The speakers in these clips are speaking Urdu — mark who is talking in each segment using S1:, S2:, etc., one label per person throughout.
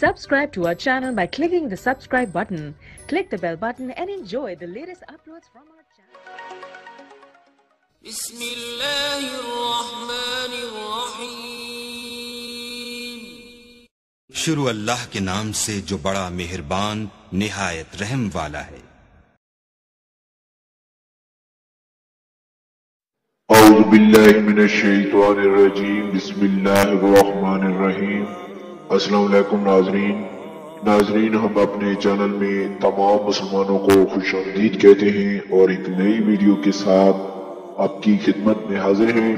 S1: Subscribe to our channel by clicking the subscribe button. Click the bell button and enjoy the latest uploads from our channel.
S2: بسم اللہ الرحمن الرحیم.
S3: شروع اللہ کے نام سے جو بڑا مہربان نہایت رحم والا ہے.
S4: اعوذ باللہ من الشیطان الرجیم. بسم اللہ الرحمن الرحیم. السلام علیکم ناظرین ہم اپنے چینل میں تمام مسلمانوں کو خوش آمدید کہتے ہیں اور ایک نئی ویڈیو کے ساتھ آپ کی خدمت میں حاضر ہیں.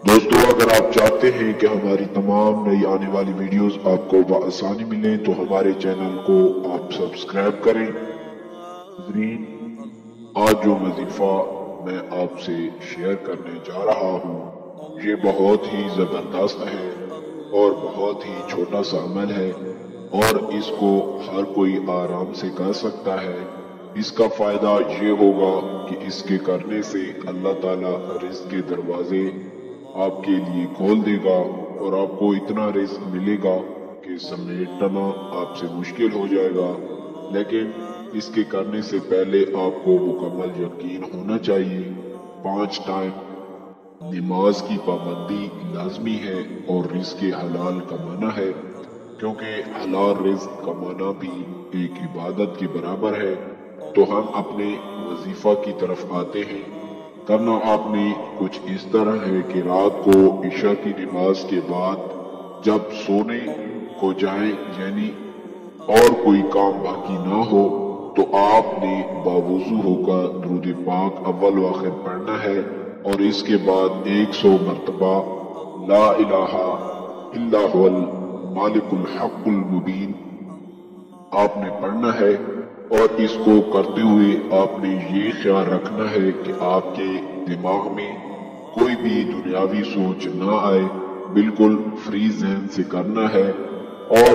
S4: دوستو اگر آپ چاہتے ہیں کہ ہماری تمام نئی آنے والی ویڈیوز آپ کو بآسانی ملیں تو ہمارے چینل کو آپ سبسکرائب کریں. ناظرین آج جو وظیفہ میں آپ سے شیئر کرنے جا رہا ہوں یہ بہت ہی زبردست ہے اور بہت ہی چھوٹا سا عمل ہے اور اس کو ہر کوئی آرام سے کر سکتا ہے. اس کا فائدہ یہ ہوگا کہ اس کے کرنے سے اللہ تعالیٰ رزق کے دروازے آپ کے لیے کھول دے گا اور آپ کو اتنا رزق ملے گا کہ سمیٹنا آپ سے مشکل ہو جائے گا. لیکن اس کے کرنے سے پہلے آپ کو مکمل یقین ہونا چاہیے. 5 ٹائم نماز کی پابندی لازمی ہے اور رزق حلال کمانا ہے کیونکہ حلال رزق کمانا بھی ایک عبادت کے برابر ہے. تو ہم اپنے وظیفہ کی طرف آتے ہیں. کرنا آپ نے کچھ اس طرح ہے کہ رات کو عشاء کی نماز کے بعد جب سونے کو جائیں یعنی اور کوئی کام باقی نہ ہو تو آپ نے باوضو ہو کر درود پاک اول و آخر پڑھنا ہے اور اس کے بعد 100 مرتبہ لا الہ الا هو المالک الحق المبین آپ نے پڑھنا ہے. اور اس کو کرتے ہوئے آپ نے یہ خیال رکھنا ہے کہ آپ کے دماغ میں کوئی بھی دنیاوی سوچ نہ آئے. بالکل فری ذہن سے کرنا ہے اور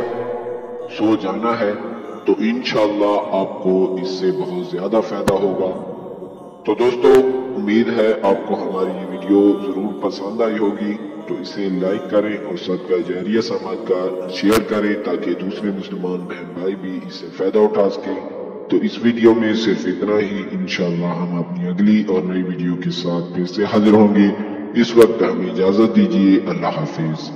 S4: سو جانا ہے تو انشاءاللہ آپ کو اس سے بہت زیادہ فائدہ ہوگا. تو دوستو امید ہے آپ کو ہماری یہ ویڈیو ضرور پسند آئی ہوگی تو اسے لائک کریں اور صدقہ جاریہ سمجھ کر شیئر کریں تاکہ دوسرے مسلمان بہن بھائی بھی اس سے فائدہ اٹھا سکیں. تو اس ویڈیو میں صرف اتنا ہی. انشاءاللہ ہم اپنی اگلی اور نئی ویڈیو کے ساتھ پھر سے حاضر ہوں گے. اس وقت ہمیں اجازت دیجیے. اللہ حافظ.